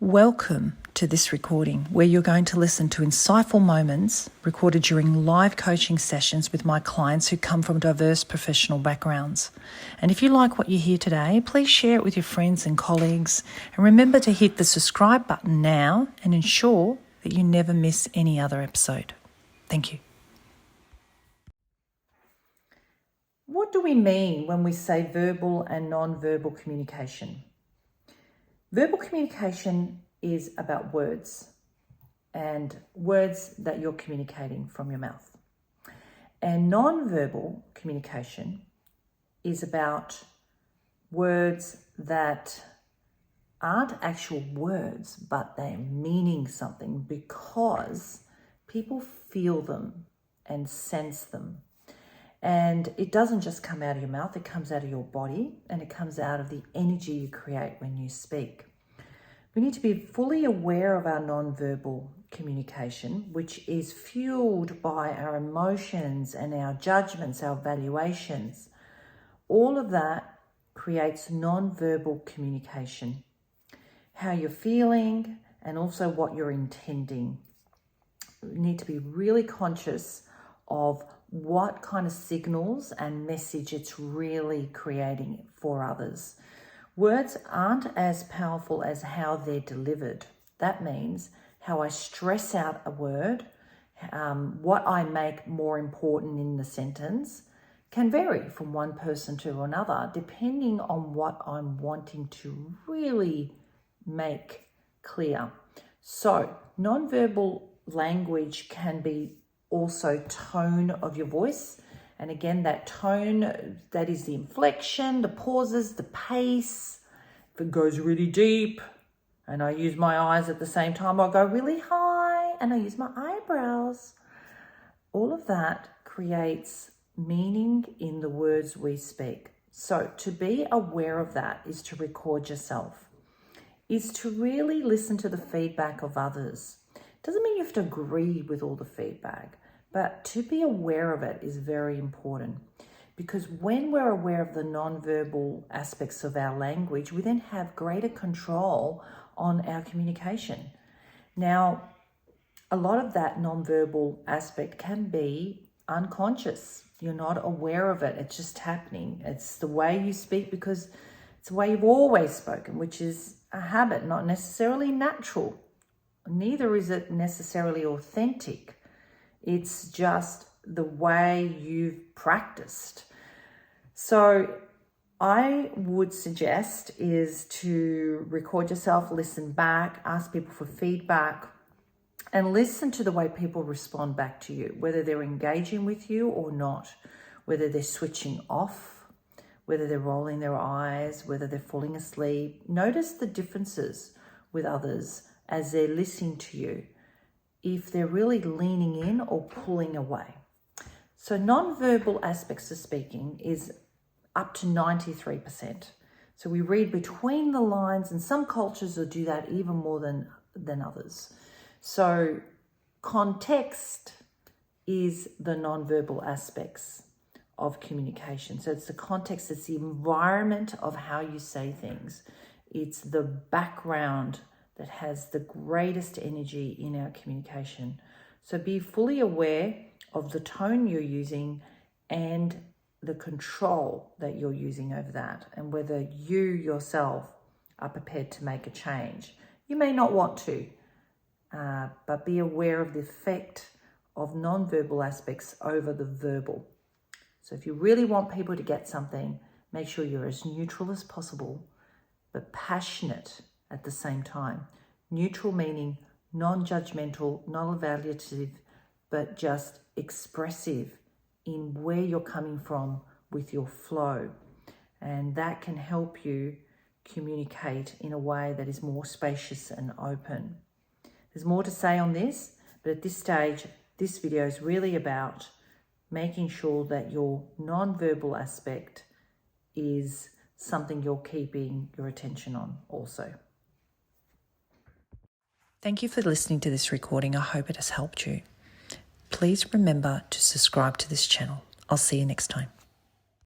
Welcome to this recording where you're going to listen to insightful moments recorded during live coaching sessions with my clients who come from diverse professional backgrounds. And if you like what you hear today, please share it with your friends and colleagues. And remember to hit the subscribe button now and ensure that you never miss any other episode. Thank you. What do we mean when we say verbal and non-verbal communication? Verbal communication is about words and words that you're communicating from your mouth. And non-verbal communication is about words that aren't actual words, but they're meaning something because people feel them and sense them. And it doesn't just come out of your mouth, it comes out of your body and it comes out of the energy you create when you speak. We need to be fully aware of our non-verbal communication, which is fueled by our emotions and our judgments, our valuations. All of that creates non-verbal communication. How you're feeling and also what you're intending. You need to be really conscious of what kind of signals and message it's really creating for others. Words aren't as powerful as how they're delivered. That means how I stress out a word, what I make more important in the sentence can vary from one person to another, depending on what I'm wanting to really make clear. So, non-verbal language can be also tone of your voice. And again, that tone, that is the inflection, the pauses, the pace. If it goes really deep and I use my eyes at the same time, I'll go really high and I use my eyebrows. All of that creates meaning in the words we speak. So to be aware of that is to record yourself, is to really listen to the feedback of others. Doesn't mean you have to agree with all the feedback, but to be aware of it is very important, because when we're aware of the non-verbal aspects of our language, we then have greater control on our communication. Now, a lot of that non-verbal aspect can be unconscious. You're not aware of it. It's just happening. It's the way you speak because it's the way you've always spoken, which is a habit, not necessarily natural. Neither is it necessarily authentic. It's just the way you've practiced. So I would suggest is to record yourself, listen back, ask people for feedback, and listen to the way people respond back to you, whether they're engaging with you or not, whether they're switching off, whether they're rolling their eyes, whether they're falling asleep. Notice the differences with others as they're listening to you, if they're really leaning in or pulling away. So non-verbal aspects of speaking is up to 93%. So we read between the lines, and some cultures will do that even more than others. So context is the non-verbal aspects of communication. So it's the context, it's the environment of how you say things. It's the background that has the greatest energy in our communication. So be fully aware of the tone you're using and the control that you're using over that, and whether you yourself are prepared to make a change. You may not want to, but be aware of the effect of non-verbal aspects over the verbal. So if you really want people to get something, make sure you're as neutral as possible, but passionate at the same time. Neutral meaning non-judgmental, non-evaluative, but just expressive in where you're coming from with your flow. And that can help you communicate in a way that is more spacious and open. There's more to say on this, but at this stage, this video is really about making sure that your non-verbal aspect is something you're keeping your attention on also. Thank you for listening to this recording. I hope it has helped you. Please remember to subscribe to this channel. I'll see you next time.